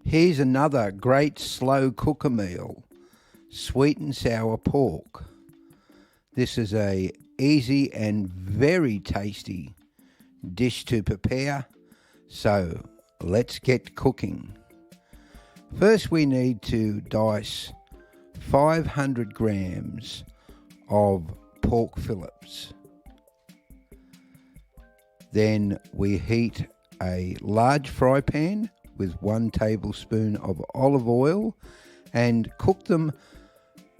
Here's another great slow cooker meal, sweet and sour pork. This is a easy and very tasty dish to prepare, so let's get cooking. First we need to dice 500 grams of pork fillets. Then we heat a large fry pan with 1 tablespoon of olive oil and cook them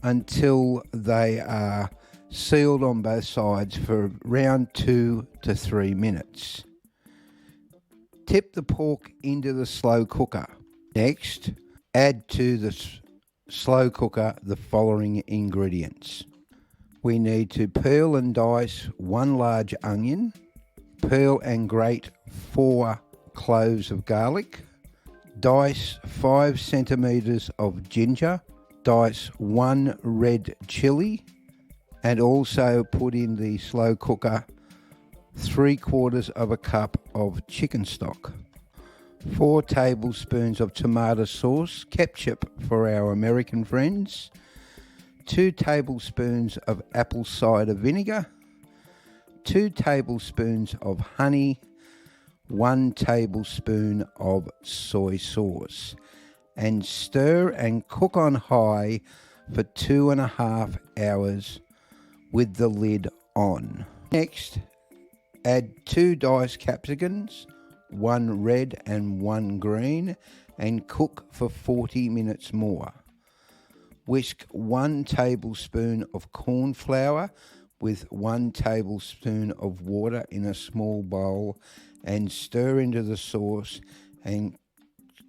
until they are sealed on both sides for around 2 to 3 minutes. Tip the pork into the slow cooker. Next, add to the slow cooker the following ingredients. We need to peel and dice 1 large onion, peel and grate 4 cloves of garlic, dice 5 centimetres of ginger, dice 1 red chilli, and also put in the slow cooker 3/4 of a cup of chicken stock, 4 tablespoons of tomato sauce, ketchup for our American friends, 2 tablespoons of apple cider vinegar, 2 tablespoons of honey, 1 tablespoon of soy sauce, and stir and cook on high for 2.5 hours with the lid on. Next, add 2 diced capsicums, 1 red and 1 green, and cook for 40 minutes more. Whisk 1 tablespoon of corn flour with 1 tablespoon of water in a small bowl and stir into the sauce and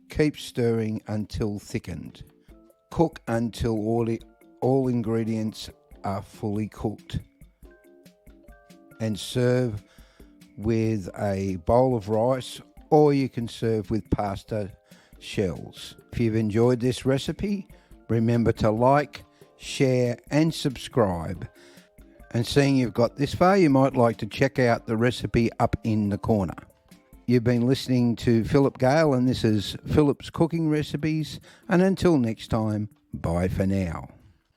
keep stirring until thickened. Cook until all ingredients are fully cooked and serve with a bowl of rice, or you can serve with pasta shells. If you've enjoyed this recipe, remember to like, share and subscribe. And seeing you've got this far, you might like to check out the recipe up in the corner. You've been listening to Philip Gale, and this is Philip's Cooking Recipes. And until next time, bye for now.